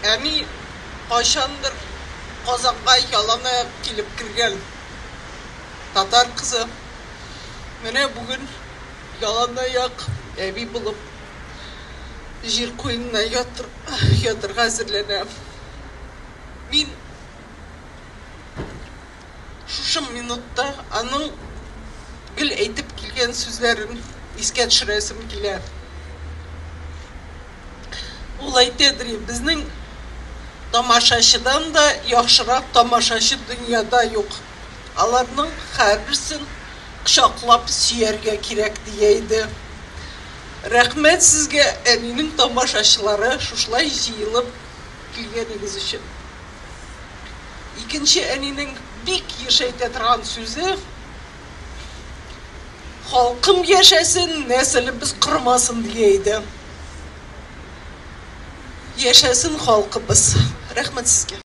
әни қашандыр Қазанға ялан аяқ келіп кірген татар қызы. Міне бүгін ялан аяқ әби болып жер қойнына ятырға әзірленем. Мен шушым минутта аның гіл әйтіп келген сөздерін еске түсіресім келер. Ол айтады, біздің тамашашыдан да яхшырақ тамашашы дүнияда жоқ. Аларның әрбірсін құшақлап сүйерге керек дейді. Рәхмет сізге әнінің тамашашылары шушылай жиылып келгеніңіз үшін. Екінші әнінің бик ешейте тұрған сөзі: халқым ешәсін, нәсіліміз құрмасын дейді. Ешәсін халқымыз. Рәхмет сізге.